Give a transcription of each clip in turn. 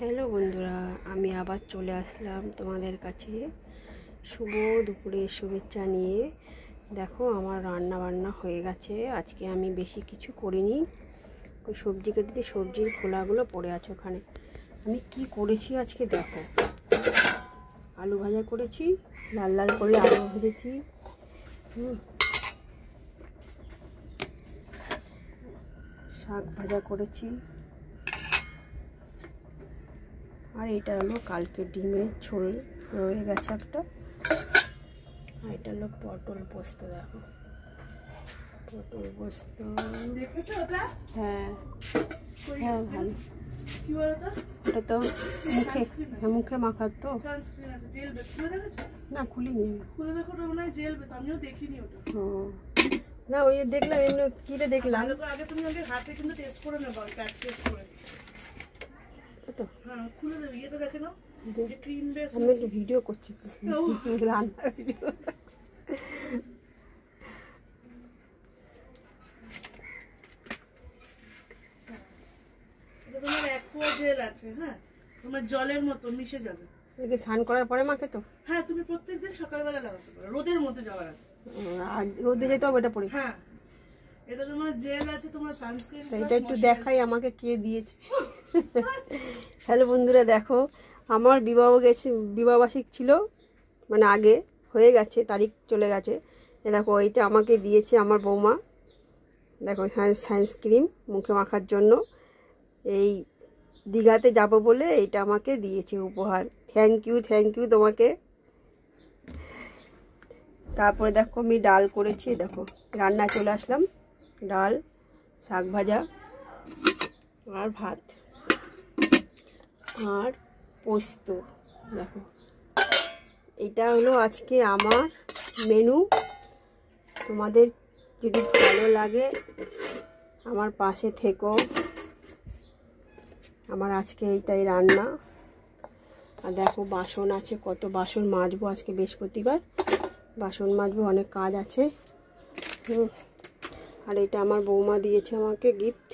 Hello বন্ধুরা, আমি আবার চলে আসলাম তোমাদের কাছে শুভ দুপুরের শুভেচ্ছা নিয়ে। দেখো আমার রান্না বান্না হয়ে গেছে। আজকে আমি বেশি কিছু করিনি, ওই সবজি কেটে দিয়ে সবজির খোলাগুলো পড়ে আছে ওখানে। আমি কি করেছি আজকে দেখো, আলু ভাজা করেছি, লাল লাল করে আলু ভেজেছি, শাক ভাজা করেছি, আর এটা হলো কালকে ডিমের ঝোল রয়ে গেছে একটা, আর এটা হলো পটল পোস্ত। দেখো পটল পোস্ত, হ্যাঁ হ্যাঁ ভালো। ওটা তো মুখে মুখে মাখার তো না, খুলিনি আমিও দেখিনি ওটা। ও না, ওই দেখলাম এমনি কিনে দেখলাম। আগে তুমি আগে হাতে কিন্তু টেস্ট করে নেবা, প্যাচ টেস্ট করে তো। হ্যাঁ খুলে দেবে, এটা দেখে নাও, যে ক্রিম বেস। আমি একটা ভিডিও করছি তো, রান্নার ভিডিও। এটা তোমার অ্যাকোয়া জেল আছে, হ্যাঁ তোমার জলের মতো মিশে যাবে। এটা স্নান করার পরে মাখে তো? হ্যাঁ, তুমি প্রত্যেকদিন সকালবেলা লাগাতে পারো, রোদের মধ্যে যাওয়ার আগে। আর রোদে যেতে হবে এটা পরে? হ্যাঁ, এটা তোমার জেল আছে, তোমার সানস্ক্রিন। এটা একটু দেখাই আমাকে কে দিয়েছে। হ্যালো বন্ধুরা, দেখো আমার বিবাহবার্ষিক ছিল, মানে আগে হয়ে গেছে, তারিখ চলে গেছে। দেখো এইটা আমাকে দিয়েছে আমার বৌমা। দেখো সানস্ক্রিন মুখে মাখার জন্য, এই দীঘাতে যাব বলে এইটা আমাকে দিয়েছে উপহার। থ্যাংক ইউ তোমাকে। তারপরে দেখো আমি ডাল করেছি, দেখো রান্না চলে আসলাম, ডাল, শাক ভাজা আর ভাত আর পোস্ত। দেখো এটা হলো আজকে আমার মেনু। তোমাদের যদি ভালো লাগে আমার পাশে থেকো। আমার আজকে এইটাই রান্না। আর দেখো বাসন আছে, কত বাসন মাজবো, আজকে বৃহস্পতিবার, বাসন মাজবো, অনেক কাজ আছে। আর এটা আমার বৌমা দিয়েছে আমাকে গিফট।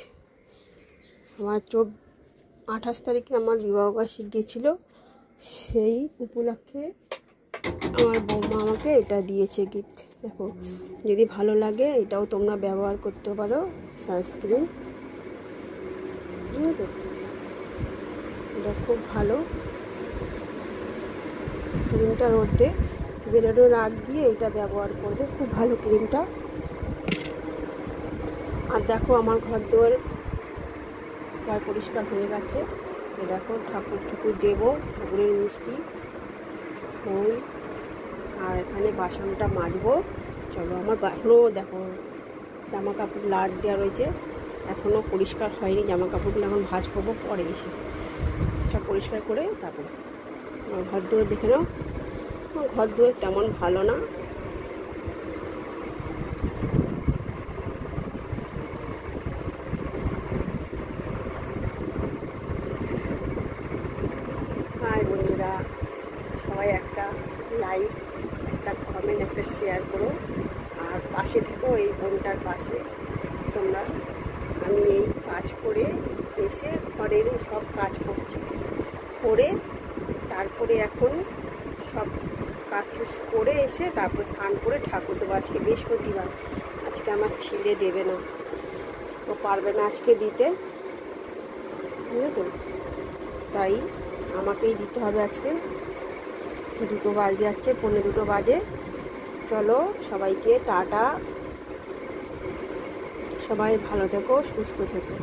আমার 28 তারিখে আমার বিবাহবার্ষিকী গিয়েছিল, সেই উপলক্ষে আমার বৌমা আমাকে এটা দিয়েছে গিফট। দেখো যদি ভালো লাগে এটাও তোমরা ব্যবহার করতে পারো, সানস্ক্রিন। এটা খুব ভালো, ক্রিমটা রোদে বেরোনোর আগ দিয়ে এটা ব্যবহার করবে, খুব ভালো ক্রিমটা। আর দেখো আমার ঘর দুয়ার প্রায় পরিষ্কার হয়ে গেছে। দেখো ঠাকুর দেবো, ঠাকুরের মিষ্টি ফুল, আর এখানে বাসনটা মাজবো। চলো আমার এখনও দেখো জামা কাপড় লাট দেওয়া রয়েছে, এখনও পরিষ্কার হয়নি জামা কাপড়গুলো, এখন ভাঁজ করবো পরে এসে, সব পরিষ্কার করে তারপরে। আমার ঘর দুয়ার দেখে নাও, আমার ঘর দুয়ার তেমন ভালো না। হাই বন্ধুরা, সবাই একটা লাইক, একটা কমেন্ট, একটা শেয়ার করো, আর পাশে থেকো এই বোনটার পাশে তোমরা। আমি এই কাজ করে এসে ঘরের সব কাজ করছি, করে তারপরে এখন সব কাজ করে এসে তারপরে স্নান করে ঠাকুর দেবো। আজকে বৃহস্পতিবার, আজকে আমার ছেলে দেবে না, ও পারবে না আজকে দিতে, বুঝলে তো, তাই আমাকেই দিতে হবে আজকে। 2 বাজে যাচ্ছে, 1:45 বাজে। চলো সবাইকে টাটা, সবাই ভালো থেকো, সুস্থ থেকো।